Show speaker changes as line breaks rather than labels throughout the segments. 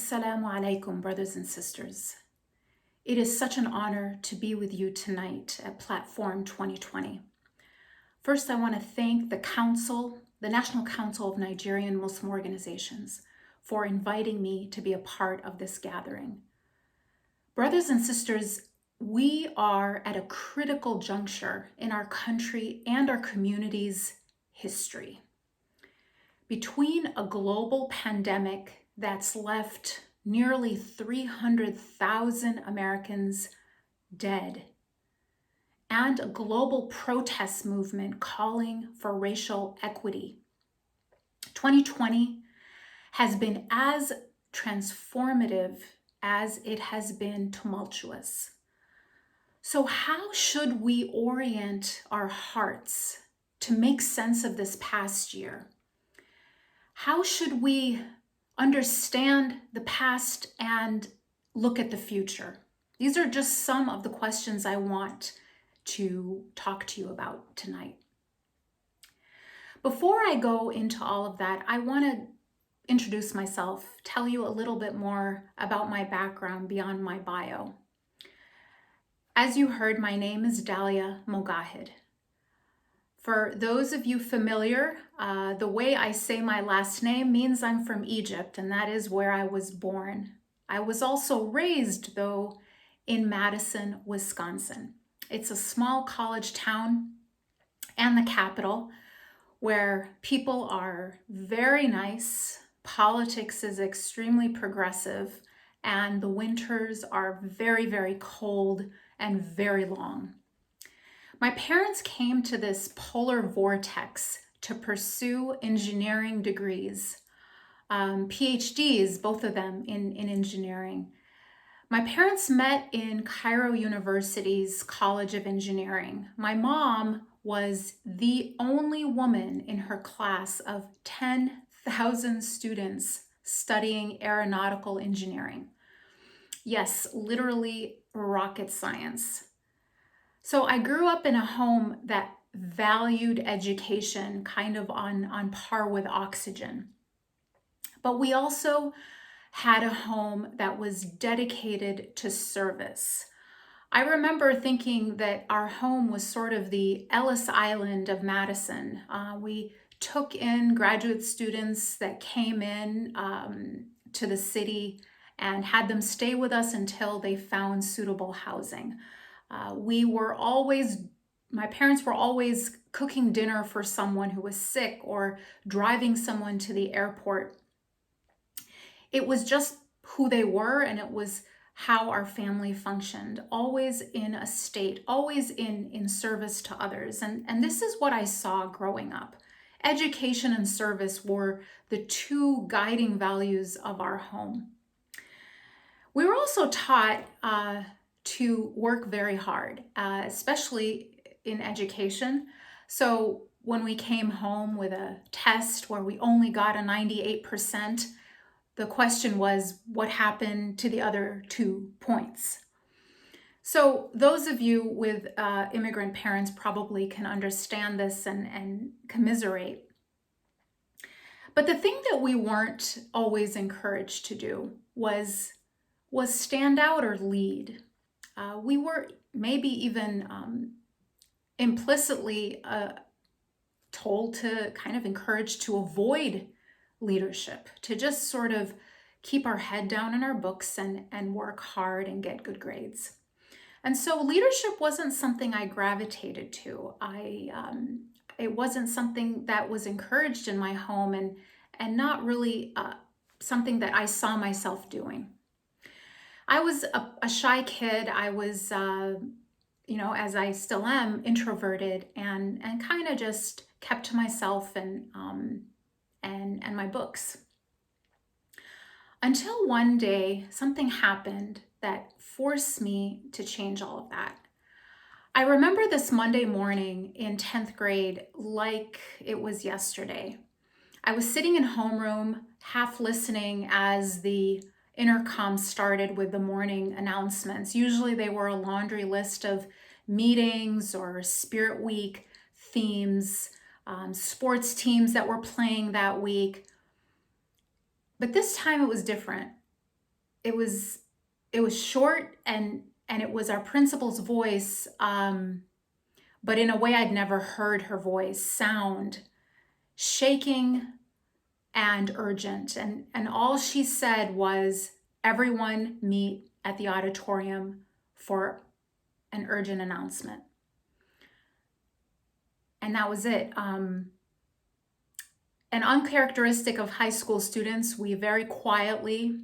Assalamu alaikum, brothers and sisters. It is such an honor to be with you tonight at Platform 2020. First, I want to thank the National Council of Nigerian Muslim Organizations, for inviting me to be a part of this gathering. Brothers and sisters, we are at a critical juncture in our country and our community's history. Between a global pandemic that's left nearly 300,000 Americans dead, and a global protest movement calling for racial equity, 2020 has been as transformative as it has been tumultuous. So how should we orient our hearts to make sense of this past year? How should we understand the past and look at the future? These are just some of the questions I want to talk to you about tonight. Before I go into all of that, I want to introduce myself, tell you a little bit more about my background beyond my bio. As you heard, my name is Dalia Mogahed. For those of you familiar, the way I say my last name means I'm from Egypt, and that is where I was born. I was also raised, though, in Madison, Wisconsin. It's a small college town and the capital where people are very nice, politics is extremely progressive, and the winters are very, very cold and very long. My parents came to this polar vortex to pursue engineering degrees, PhDs, both of them in engineering. My parents met in Cairo University's College of Engineering. My mom was the only woman in her class of 10,000 students studying aeronautical engineering. Yes, literally rocket science. So I grew up in a home that valued education kind of on par with oxygen. But we also had a home that was dedicated to service. I remember thinking that our home was sort of the Ellis Island of Madison. We took in graduate students that came in to the city and had them stay with us until they found suitable housing. My parents were always cooking dinner for someone who was sick or driving someone to the airport. It was just who they were, and it was how our family functioned, always in a state, always in service to others. And this is what I saw growing up. Education and service were the two guiding values of our home. We were also taught to work very hard, especially in education. So when we came home with a test where we only got a 98%, the question was, what happened to the other 2 points? So those of you with immigrant parents probably can understand this and commiserate. But the thing that we weren't always encouraged to do was stand out or lead. We were maybe even implicitly told to kind of encourage to avoid leadership, to just sort of keep our head down in our books and work hard and get good grades. And so leadership wasn't something I gravitated to. It wasn't something that was encouraged in my home and not really something that I saw myself doing. I was a shy kid. I was, as I still am, introverted and kind of just kept to myself and my books. Until one day, something happened that forced me to change all of that. I remember this Monday morning in 10th grade like it was yesterday. I was sitting in homeroom, half listening as the intercom started with the morning announcements. Usually they were a laundry list of meetings or Spirit Week themes, sports teams that were playing that week. But this time it was different. it was short, and it was our principal's voice, but in a way I'd never heard her voice sound, shaking and urgent. And all she said was, "Everyone meet at the auditorium for an urgent announcement." And that was it. And uncharacteristic of high school students, we very quietly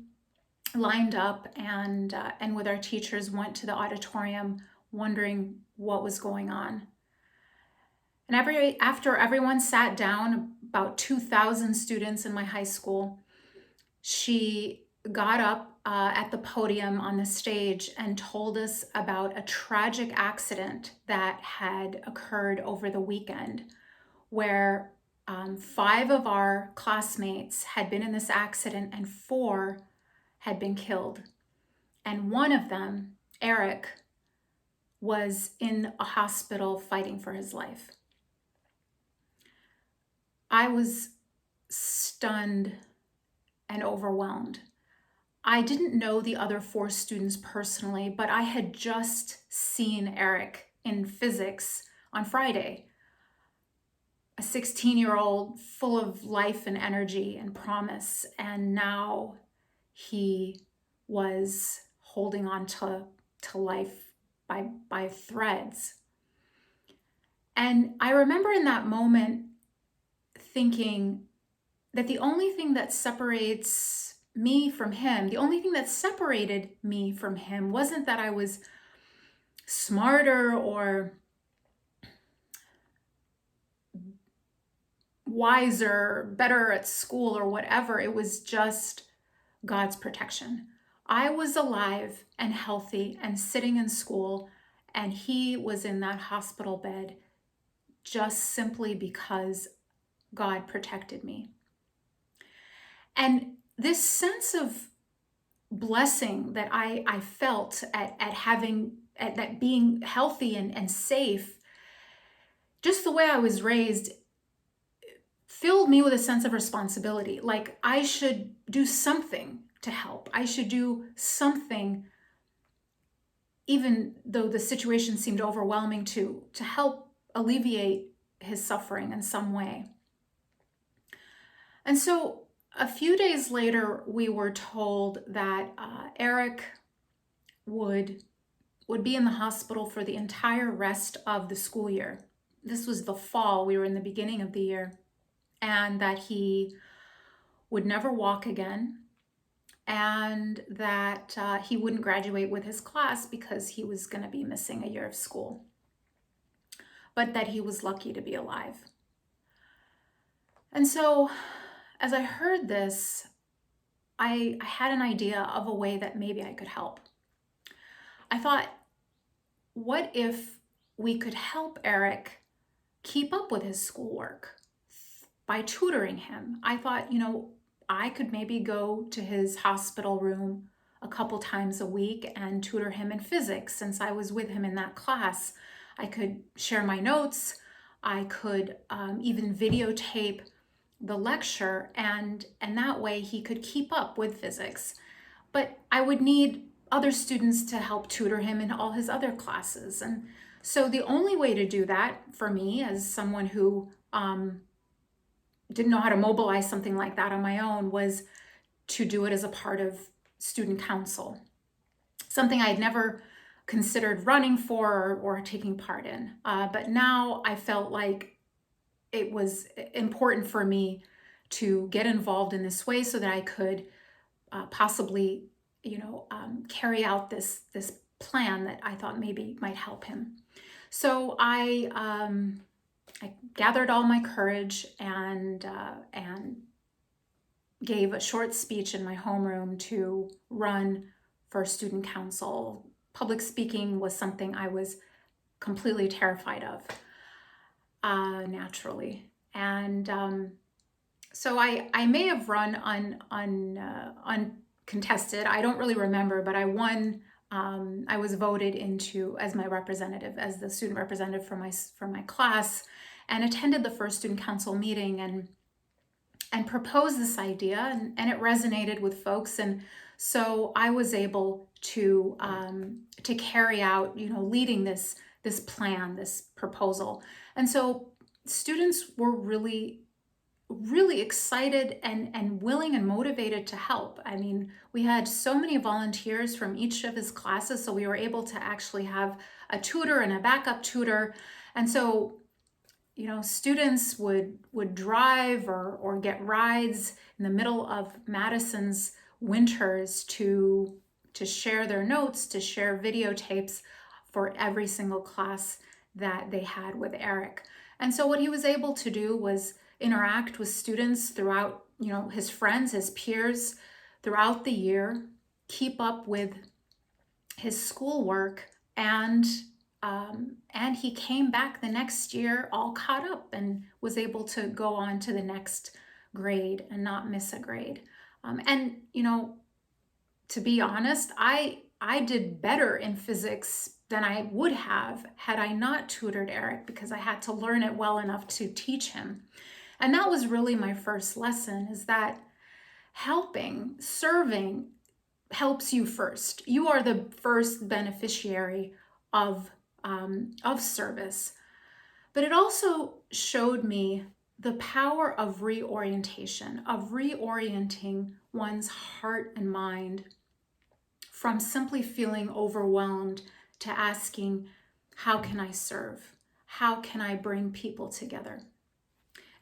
lined up and with our teachers went to the auditorium, wondering what was going on. And after everyone sat down, about 2,000 students in my high school, she got up at the podium on the stage and told us about a tragic accident that had occurred over the weekend, where 5 of our classmates had been in this accident and 4 had been killed. And one of them, Eric, was in a hospital fighting for his life. I was stunned and overwhelmed. I didn't know the other 4 students personally, but I had just seen Eric in physics on Friday. A 16-year-old full of life and energy and promise, and now he was holding on to life by threads. And I remember in that moment thinking that the only thing that separates me from him, the only thing that separated me from him, wasn't that I was smarter or wiser, better at school or whatever. It was just God's protection. I was alive and healthy and sitting in school, and he was in that hospital bed just simply because God protected me. And this sense of blessing that I felt at being healthy and safe, just the way I was raised, filled me with a sense of responsibility. Like I should do something to help. I should do something, even though the situation seemed overwhelming, to help alleviate his suffering in some way. And so a few days later, we were told that Eric would be in the hospital for the entire rest of the school year. This was the fall. We were in the beginning of the year. And that he would never walk again, and that he wouldn't graduate with his class because he was going to be missing a year of school, but that he was lucky to be alive. And so as I heard this, I had an idea of a way that maybe I could help. I thought, what if we could help Eric keep up with his schoolwork by tutoring him? I thought, I could maybe go to his hospital room a couple times a week and tutor him in physics, since I was with him in that class. I could share my notes. I could even videotape the lecture, and that way he could keep up with physics. But I would need other students to help tutor him in all his other classes. And so the only way to do that for me, as someone who didn't know how to mobilize something like that on my own, was to do it as a part of student council, something I had never considered running for or taking part in. But now I felt like it was important for me to get involved in this way so that I could possibly, carry out this plan that I thought maybe might help him. So I gathered all my courage and gave a short speech in my homeroom to run for student council. Public speaking was something I was completely terrified of, naturally. And so I may have run uncontested. I don't really remember, but I won. I was voted into as my representative, as the student representative for my class, and attended the first student council meeting. and proposed this idea, and it resonated with folks. And so I was able to carry out, leading this plan, this proposal. And so students were really excited and willing and motivated to help. I mean, we had so many volunteers from each of his classes, so we were able to actually have a tutor and a backup tutor. And so, students would drive or get rides in the middle of Madison's winters to share their notes, to share videotapes for every single class that they had with Eric. And so what he was able to do was interact with students throughout, his friends, his peers throughout the year, keep up with his schoolwork, and he came back the next year all caught up and was able to go on to the next grade and not miss a grade. And to be honest, I did better in physics than I would have had I not tutored Eric, because I had to learn it well enough to teach him. And that was really my first lesson, is that helping, serving helps you first. You are the first beneficiary of service. But it also showed me the power of reorientation, of reorienting one's heart and mind from simply feeling overwhelmed to asking, how can I serve? How can I bring people together?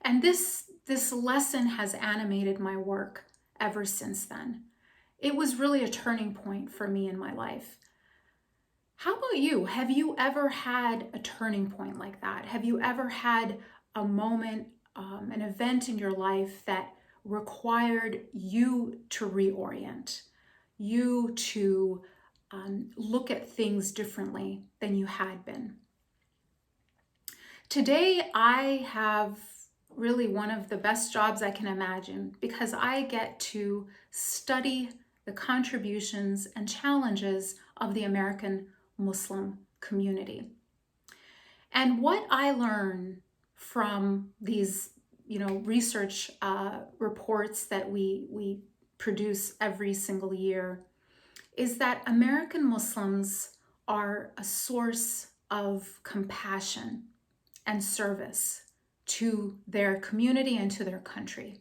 And this lesson has animated my work ever since then. It was really a turning point for me in my life. How about you? Have you ever had a turning point like that? Have you ever had a moment, an event in your life that required you to reorient, you to look at things differently than you had been? Today, I have really one of the best jobs I can imagine, because I get to study the contributions and challenges of the American Muslim community. And what I learn from these, research reports that we produce every single year is that American Muslims are a source of compassion and service to their community and to their country.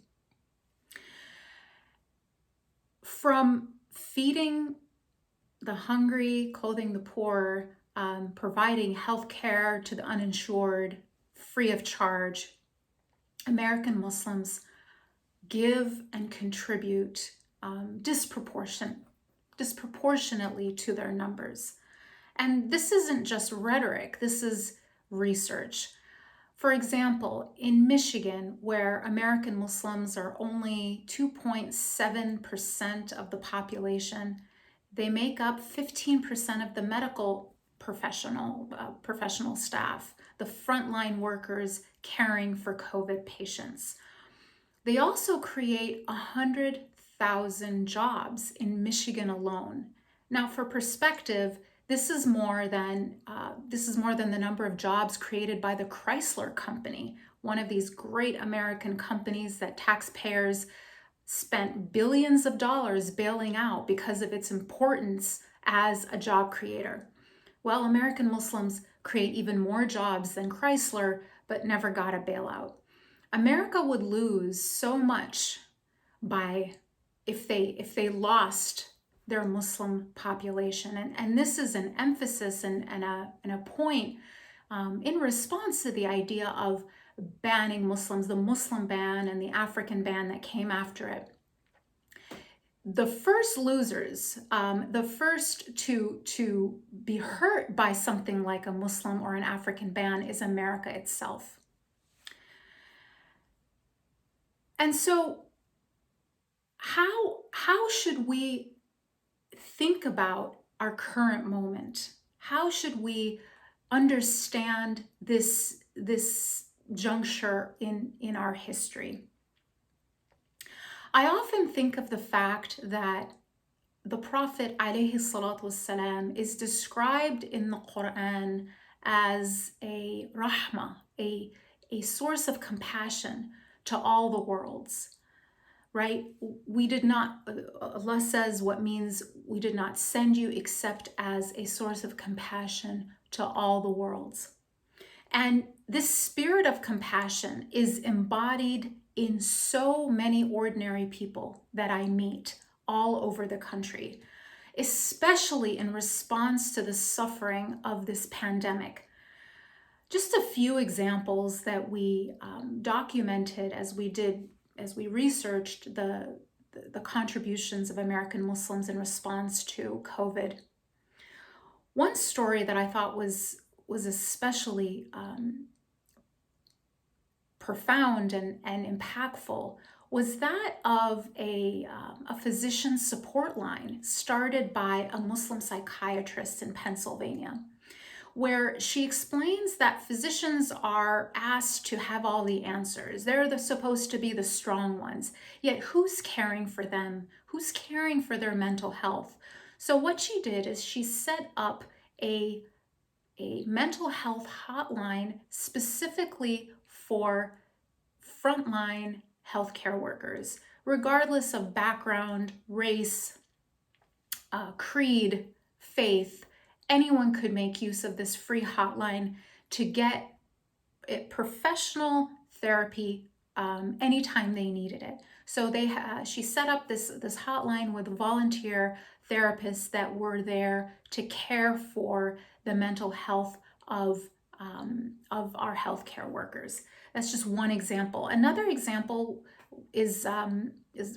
From feeding the hungry, clothing the poor, providing health care to the uninsured, free of charge, American Muslims give and contribute disproportionately to their numbers. And this isn't just rhetoric, this is research. For example, in Michigan, where American Muslims are only 2.7% of the population, they make up 15% of the medical professional staff, the frontline workers caring for COVID patients. They also create 100,000 jobs in Michigan alone. Now, for perspective, this is more than the number of jobs created by the Chrysler Company, one of these great American companies that taxpayers spent billions of dollars bailing out because of its importance as a job creator. Well, American Muslims create even more jobs than Chrysler, but never got a bailout. America would lose so much if they lost their Muslim population. And this is an emphasis and a point in response to the idea of banning Muslims, the Muslim ban and the African ban that came after it. The first losers, the first to be hurt by something like a Muslim or an African ban is America itself. And so how should we think about our current moment? How should we understand this juncture in our history? I often think of the fact that the Prophet ﷺ is described in the Quran as a rahmah, a source of compassion to all the worlds. right? We did not, Allah says, what means we did not send you except as a source of compassion to all the worlds. And this spirit of compassion is embodied in so many ordinary people that I meet all over the country, especially in response to the suffering of this pandemic. Just a few examples that we documented as we researched the contributions of American Muslims in response to COVID. One story that I thought was especially profound and impactful was that of a physician support line started by a Muslim psychiatrist in Pennsylvania, where she explains that physicians are asked to have all the answers. They're supposed to be the strong ones, yet who's caring for them? Who's caring for their mental health? So what she did is she set up a mental health hotline specifically for frontline healthcare workers, regardless of background, race, creed, faith. Anyone could make use of this free hotline to get professional therapy anytime they needed it. So she set up this hotline with volunteer therapists that were there to care for the mental health of our healthcare workers. That's just one example. Another example is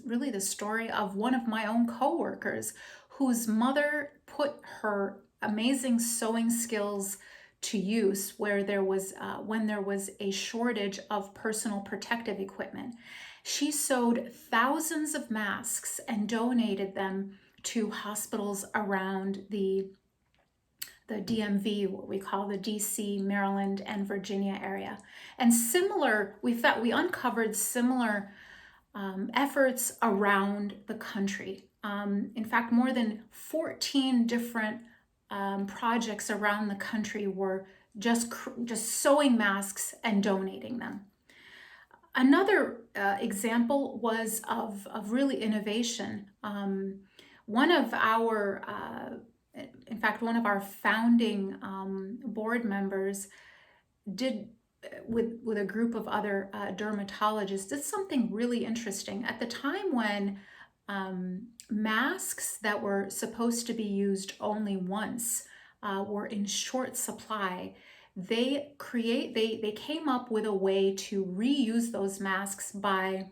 really the story of one of my own coworkers whose mother put her amazing sewing skills to use when there was a shortage of personal protective equipment. She sewed thousands of masks and donated them to hospitals around the DMV, what we call the DC, Maryland, and Virginia area. And we uncovered similar efforts around the country. In fact, more than 14 different projects around the country were just sewing masks and donating them. Another example was of really innovation. One of our founding board members did, with a group of other dermatologists, did something really interesting. At the time when masks that were supposed to be used only once were in short supply, they came up with a way to reuse those masks by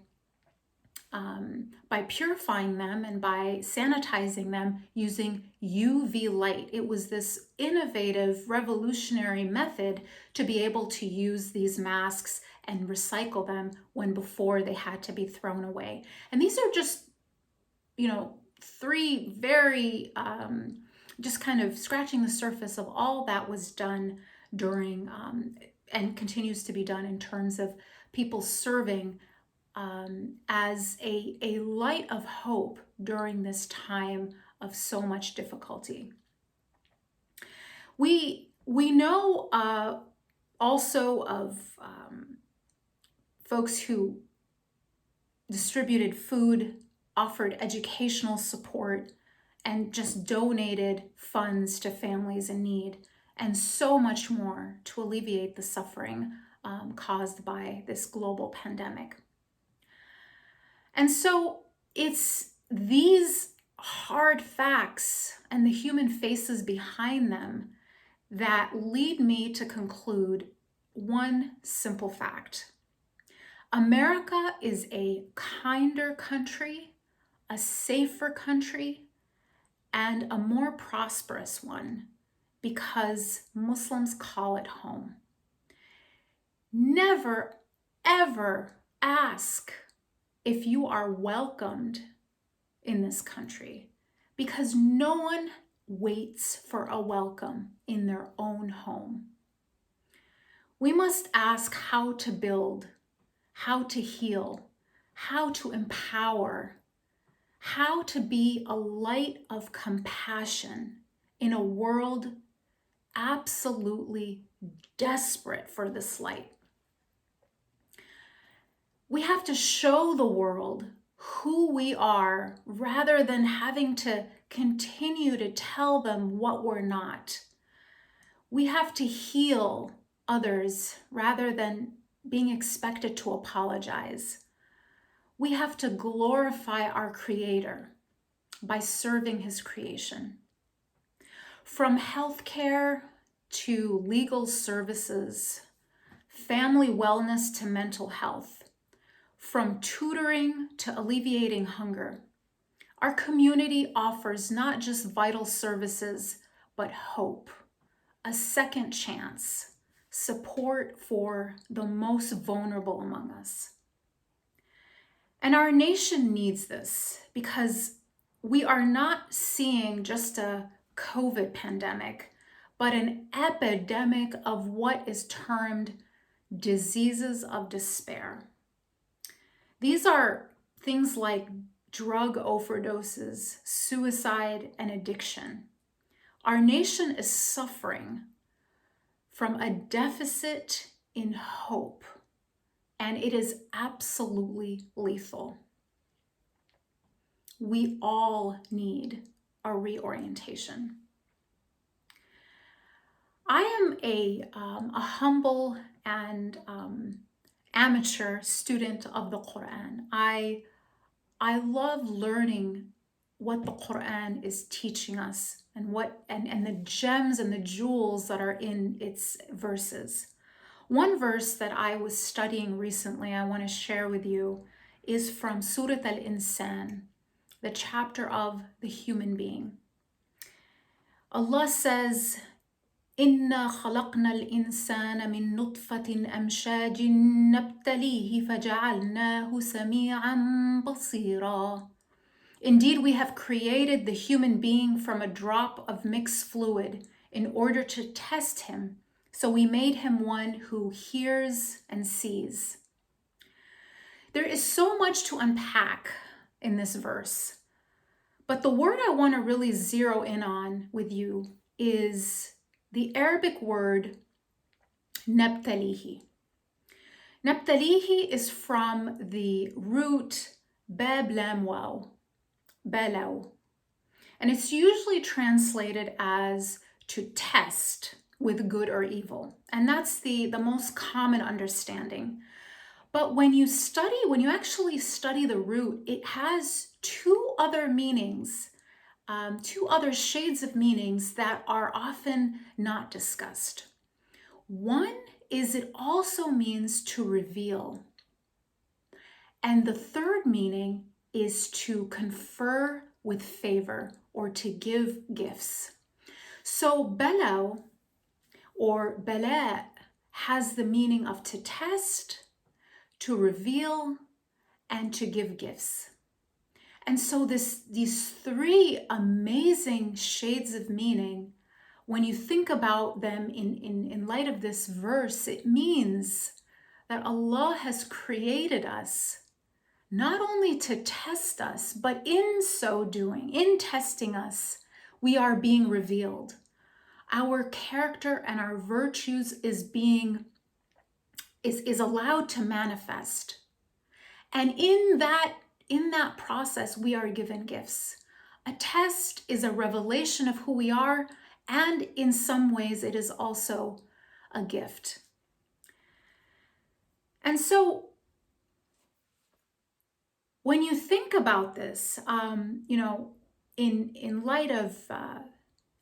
purifying them and by sanitizing them using UV light. It was this innovative, revolutionary method to be able to use these masks and recycle them when before they had to be thrown away. And these are just, three very, just kind of scratching the surface of all that was done during and continues to be done in terms of people serving as a light of hope during this time of so much difficulty. We know also of folks who distributed food, offered educational support, and just donated funds to families in need, and so much more to alleviate the suffering caused by this global pandemic. And so it's these hard facts and the human faces behind them that lead me to conclude one simple fact. America is a kinder country, a safer country, and a more prosperous one because Muslims call it home. Never, ever ask if you are welcomed in this country, because no one waits for a welcome in their own home. We must ask how to build, how to heal, how to empower, how to be a light of compassion in a world absolutely desperate for this light. We have to show the world who we are rather than having to continue to tell them what we're not. We have to heal others rather than being expected to apologize. We have to glorify our Creator by serving His creation. From healthcare to legal services, family wellness to mental health, from tutoring to alleviating hunger, our community offers not just vital services, but hope, a second chance, support for the most vulnerable among us. And our nation needs this because we are not seeing just a COVID pandemic, but an epidemic of what is termed diseases of despair. These are things like drug overdoses, suicide, and addiction. Our nation is suffering from a deficit in hope, and it is absolutely lethal. We all need a reorientation. I am a humble and amateur student of the Quran. I love learning what the Quran is teaching us and the gems and the jewels that are in its verses. One verse that I was studying recently, I want to share with you, is from Surat al-Insan, the chapter of the human being. Allah says, إِنَّا خَلَقْنَا الْإِنسَانَ مِن نُطْفَةٍ أَمْشَاجٍ نَبْتَلِيهِ فَجَعَلْنَاهُ سَمِيعًا بَصِيرًا. Indeed, we have created the human being from a drop of mixed fluid in order to test him. So we made him one who hears and sees. There is so much to unpack in this verse, but the word I want to really zero in on with you is the Arabic word nabtalihi. Nabtalihi is from the root bab lam waw, balaw, and it's usually translated as to test with good or evil, and that's the most common understanding. But when you actually study the root, it has two other meanings, two other shades of meanings that are often not discussed. One is it also means to reveal. And the third meaning is to confer with favor or to give gifts. So balaw or bala has the meaning of to test, to reveal, and to give gifts. And so these three amazing shades of meaning, when you think about them in light of this verse, it means that Allah has created us not only to test us, but in so doing, in testing us, we are being revealed. Our character and our virtues is allowed to manifest. And in that process, we are given gifts. A test is a revelation of who we are, and in some ways, it is also a gift. And so, when you think about this, in light of,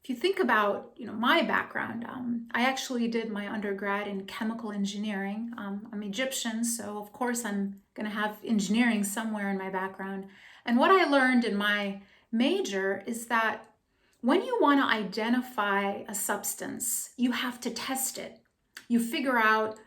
if you think about, my background, I actually did my undergrad in chemical engineering. I'm Egyptian, so of course I'm going to have engineering somewhere in my background. And what I learned in my major is that when you want to identify a substance, you have to test it. You figure out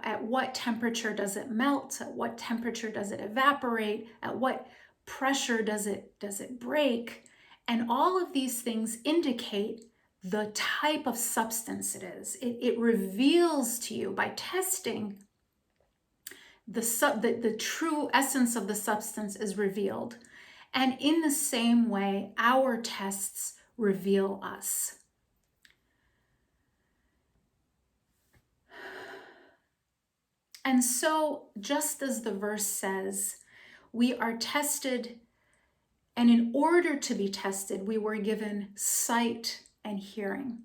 at what temperature does it melt, at what temperature does it evaporate, at what pressure does it break. And all of these things indicate the type of substance it is. It reveals to you by testing the true essence of the substance is revealed. And in the same way, our tests reveal us. And so, just as the verse says, We are tested, and in order to be tested, we were given sight and hearing.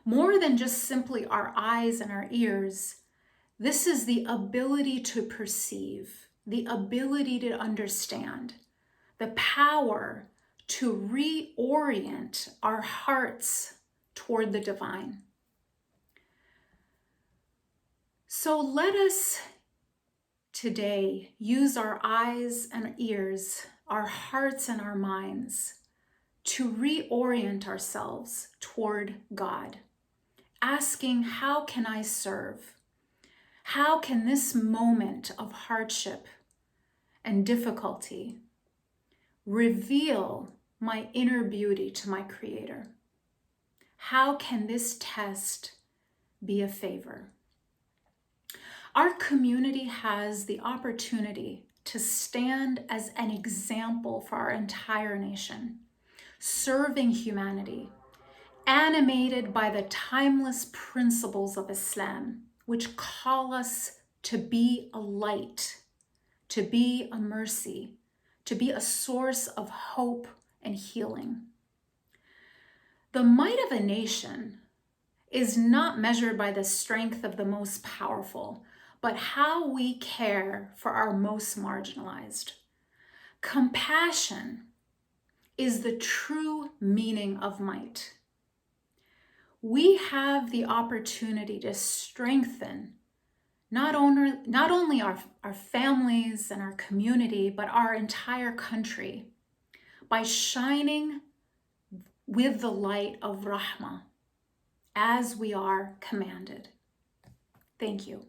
More than just simply our eyes and our ears, this is the ability to perceive, the ability to understand, the power to reorient our hearts toward the divine. So let us today use our eyes and ears, our hearts and our minds to reorient ourselves toward God, asking, how can I serve? How can this moment of hardship and difficulty reveal my inner beauty to my Creator? How can this test be a favor? Our community has the opportunity to stand as an example for our entire nation, serving humanity, animated by the timeless principles of Islam, which call us to be a light, to be a mercy, to be a source of hope and healing. The might of a nation is not measured by the strength of the most powerful, but how we care for our most marginalized. Compassion is the true meaning of might. We have the opportunity to strengthen not only our families and our community, but our entire country by shining with the light of Rahmah as we are commanded. Thank you.